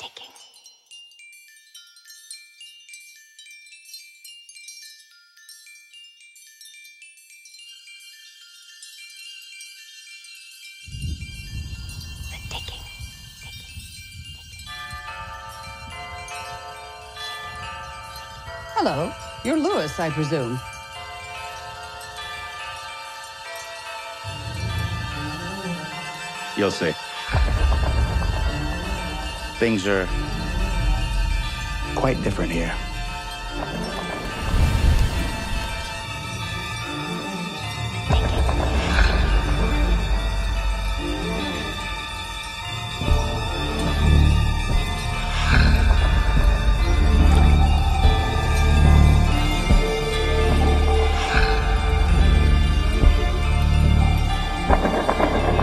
ticking. The ticking. Hello. You're Lewis, I presume. You'll see. Things are quite different here.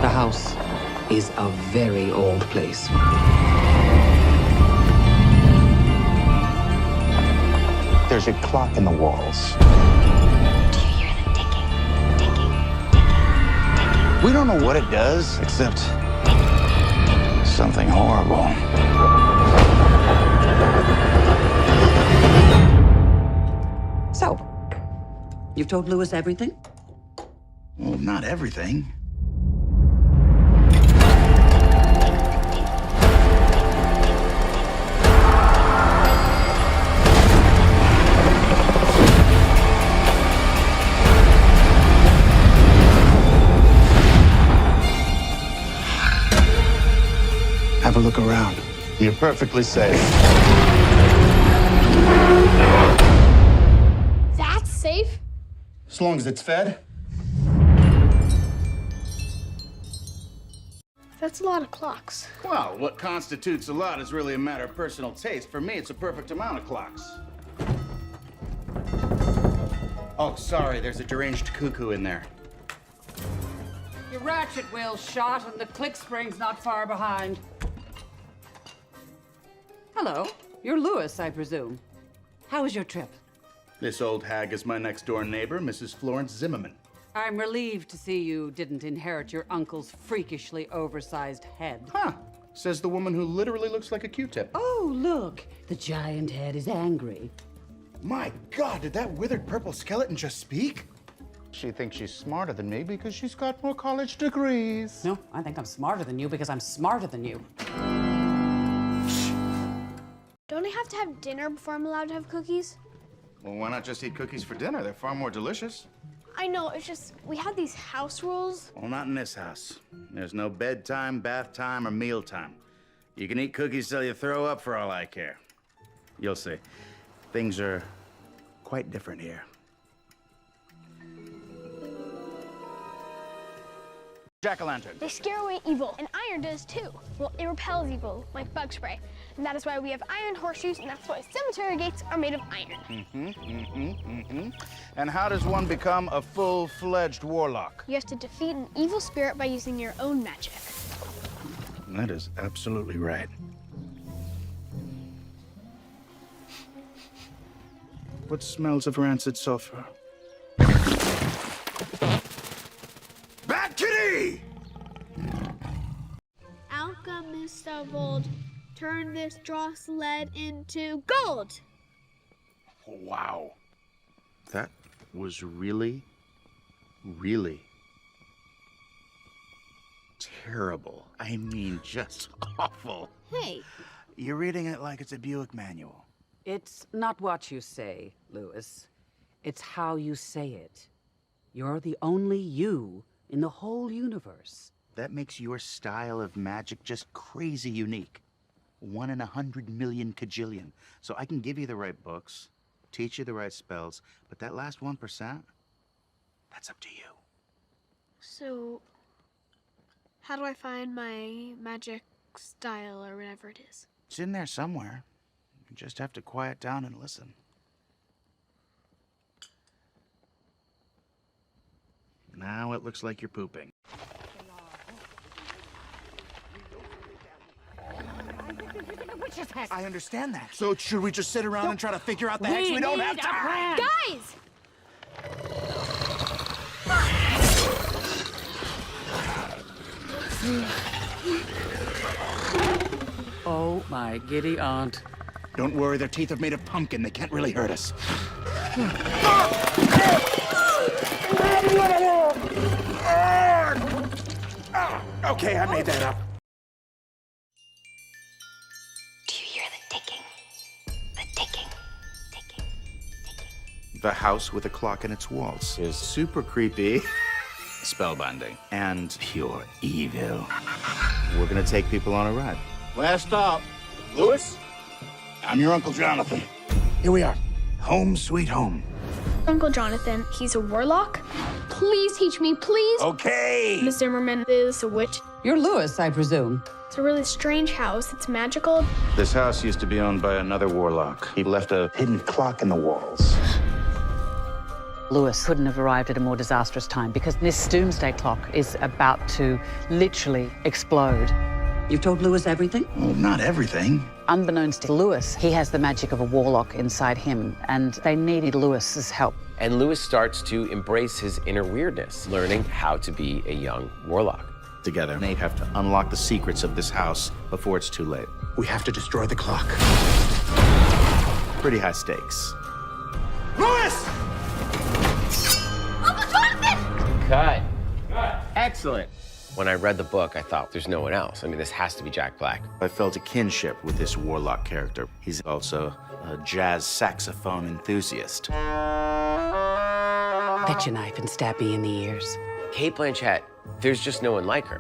The house is a very old place. There's a clock in the walls. Do you hear the ticking? Ticking, ticking, ticking. We don't know what it does, except something horrible. So, you've told Lewis everything? Well, not everything. Have a look around. You're perfectly safe. That's safe? As long as it's fed. That's a lot of clocks. Well, what constitutes a lot is really a matter of personal taste. For me, it's a perfect amount of clocks. Oh, sorry, there's a deranged cuckoo in there. Your ratchet wheel's shot and the click spring's not far behind. Hello. You're Lewis, I presume. How was your trip? This old hag is my next-door neighbor, Mrs. Florence Zimmerman. I'm relieved to see you didn't inherit your uncle's freakishly oversized head. Huh. Says the woman who literally looks like a Q-tip. Oh, look. The giant head is angry. My God, did that withered purple skeleton just speak? She thinks she's smarter than me because she's got more college degrees. No, I think I'm smarter than you because I'm smarter than you. Don't I have to have dinner before I'm allowed to have cookies? Well, why not just eat cookies for dinner? They're far more delicious. I know, it's just, we have these house rules. Well, not in this house. There's no bedtime, bath time, or meal time. You can eat cookies till you throw up for all I care. You'll see. Things are quite different here. Jack-o'-lantern. They scare away evil, and iron does too. Well, it repels evil, like bug spray. And that is why we have iron horseshoes, and that's why cemetery gates are made of iron. And how does one become a full-fledged warlock? You have to defeat an evil spirit by using your own magic. That is absolutely right. What smells of rancid sulfur? Bad kitty! Alchemists of old, turn this dross lead into gold. Wow. That was really, really terrible. I mean, just awful. Hey, You're reading it like it's a Buick manual. It's not what you say, Lewis. It's how you say it. You're the only you in the whole universe. That makes your style of magic just crazy unique. 1 in 100 million kajillion. So I can give you the right books, teach you the right spells, but that last 1%, that's up to you. so how do I find my magic style or whatever it is? It's in there somewhere. You just have to quiet down and listen. Now it looks like you're pooping. I understand that. So should we just sit around and try to figure out the hex? We don't have time! Guys! Oh, my giddy aunt. Don't worry, their teeth are made of pumpkin. They can't really hurt us. Okay, I made that up. Do you hear the ticking? The ticking, ticking, ticking. The house with a clock in its walls is super creepy, spellbinding, and pure evil. We're gonna take people on a ride. Last stop, Lewis. I'm your Uncle Jonathan. Here we are, home sweet home. Uncle Jonathan, he's a warlock. Please teach me, please. Okay. Miss Zimmerman is a witch. You're Lewis, I presume. It's a really strange house. It's magical. This house used to be owned by another warlock. He left a hidden clock in the walls. Lewis couldn't have arrived at a more disastrous time because this doomsday clock is about to literally explode. You've told Lewis everything? Well, not everything. Unbeknownst to Lewis, he has the magic of a warlock inside him, and they needed Lewis's help. And Lewis starts to embrace his inner weirdness, learning how to be a young warlock. Together, they have to unlock the secrets of this house before it's too late. We have to destroy the clock. Pretty high stakes. Lewis! Uncle Jonathan! Cut. Excellent. When I read the book, I thought, there's no one else. I mean, this has to be Jack Black. I felt a kinship with this warlock character. He's also a jazz saxophone enthusiast. Fetch a knife and stab me in the ears. Cate Blanchett, there's just no one like her.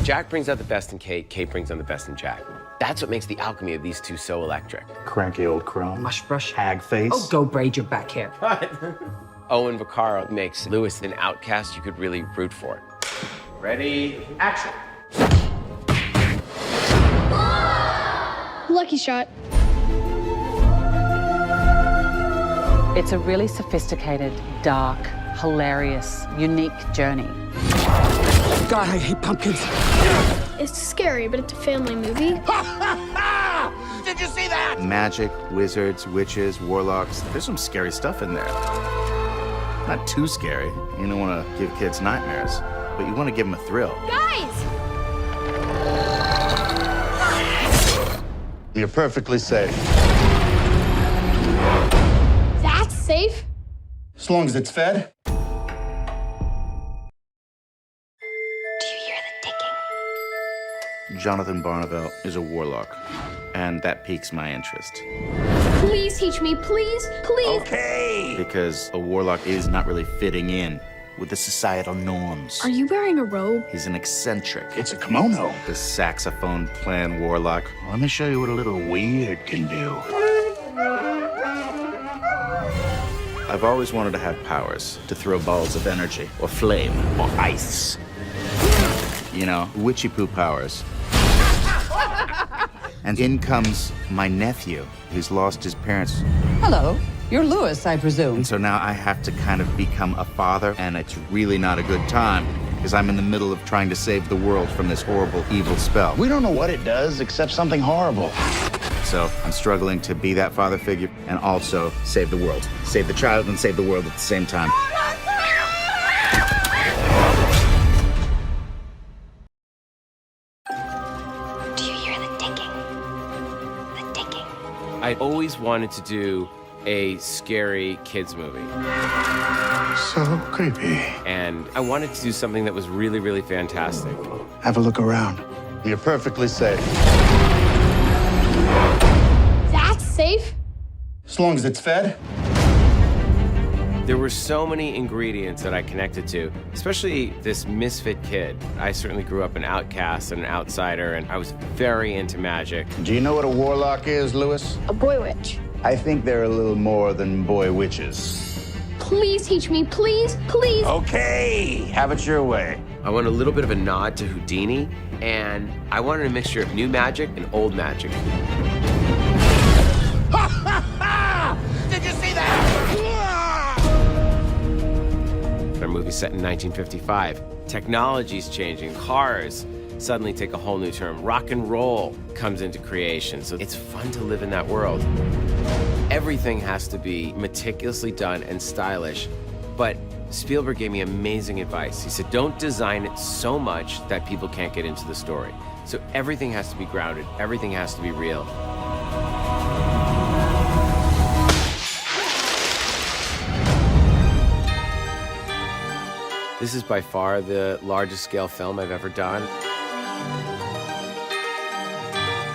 Jack brings out the best in Cate, Cate brings out the best in Jack. That's what makes the alchemy of these two so electric. Cranky old crone. Mush brush. Hag face. Oh, go braid your back hair. Owen Vaccaro makes Lewis an outcast you could really root for. Ready, action. Lucky shot. It's a really sophisticated, dark, hilarious, unique journey. God, I hate pumpkins. It's scary, but it's a family movie. Did you see that? Magic, wizards, witches, warlocks. There's some scary stuff in there. Not too scary. You don't want to give kids nightmares, but you want to give them a thrill. Guys! You're perfectly safe. That's safe. As long as it's fed. Do you hear the ticking? Jonathan Barnavelt is a warlock, and that piques my interest. Please teach me, please, please. Okay! Because a warlock is not really fitting in with the societal norms. Are you wearing a robe? He's an eccentric. It's a kimono. The saxophone playing warlock. Let me show you what a little weird can do. I've always wanted to have powers, to throw balls of energy, or flame, or ice. You know, witchy poo powers. And in comes my nephew, who's lost his parents. Hello, you're Lewis, I presume. And so now I have to kind of become a father, and it's really not a good time, because I'm in the middle of trying to save the world from this horrible, evil spell. We don't know what it does, except something horrible. So I'm struggling to be that father figure and also save the world. Save the child and save the world at the same time. Do you hear the ticking? The ticking. I always wanted to do a scary kids movie. So creepy. And I wanted to do something that was really, really fantastic. Have a look around. You're perfectly safe. That's safe. As long as it's fed. There were so many ingredients that I connected to, especially this misfit kid. I certainly grew up an outcast and an outsider, and I was very into magic. Do you know what a warlock is, Lewis? A boy witch. I think they're a little more than boy witches. Please teach me, please, please. Okay, have it your way. I want a little bit of a nod to Houdini, and I wanted a mixture of new magic and old magic. Did you see that? Our movie's set in 1955. Technology's changing. Cars suddenly take a whole new term. Rock and roll comes into creation. So it's fun to live in that world. Everything has to be meticulously done and stylish. But Spielberg gave me amazing advice. He said, don't design it so much that people can't get into the story. So everything has to be grounded. Everything has to be real. This is by far the largest scale film I've ever done.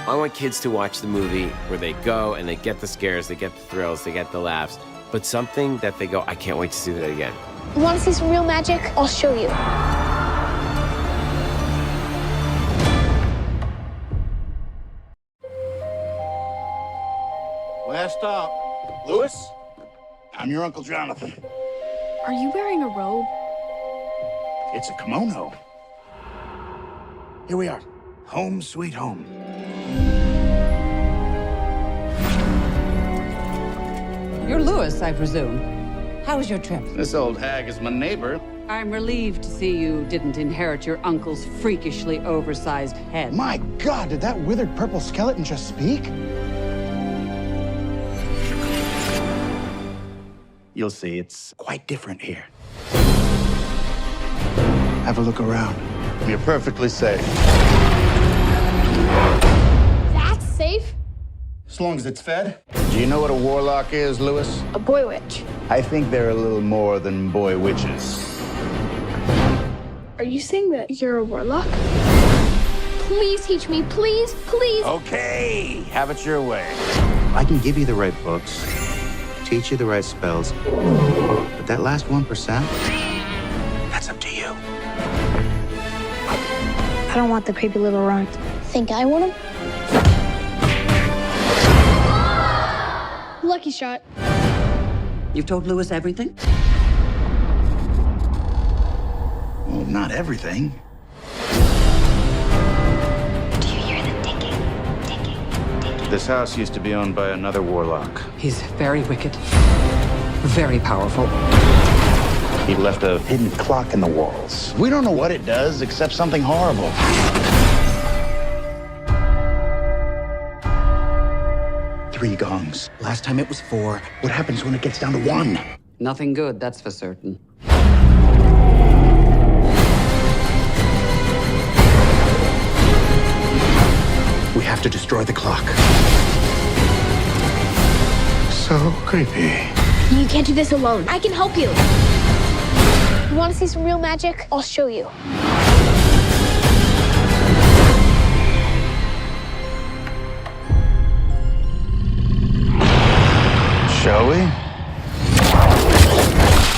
I want kids to watch the movie where they go and they get the scares, they get the thrills, they get the laughs, but something that they go, I can't wait to see that again. You want to see some real magic? I'll show you. Last stop. Lewis? I'm your Uncle Jonathan. Are you wearing a robe? It's a kimono. Here we are. Home sweet home. You're Lewis, I presume. How was your trip? This old hag is my neighbor. I'm relieved to see you didn't inherit your uncle's freakishly oversized head. My God, did that withered purple skeleton just speak? You'll see, it's quite different here. Have a look around. You're perfectly safe. That's safe. As long as it's fed. Do you know what a warlock is, Lewis? A boy witch. I think they're a little more than boy witches. Are you saying that you're a warlock? Please teach me, please, please. Okay, have it your way. I can give you the right books, teach you the right spells, but that last 1%, that's up to you. I don't want the creepy little runt. Think I want him? Lucky shot. You've told Lewis everything? Well, not everything. Do you hear the ticking? Ticking, ticking. This house used to be owned by another warlock. He's very wicked, very powerful. He left a hidden clock in the walls. We don't know what it does, except something horrible. Three gongs. Last time it was 4. What happens when it gets down to 1? Nothing good, that's for certain. We have to destroy the clock. So creepy. You can't do this alone. I can help you. You want to see some real magic? I'll show you. Shall we?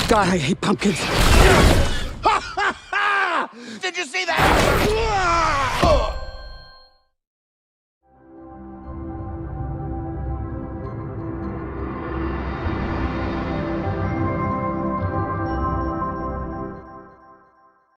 God, I hate pumpkins.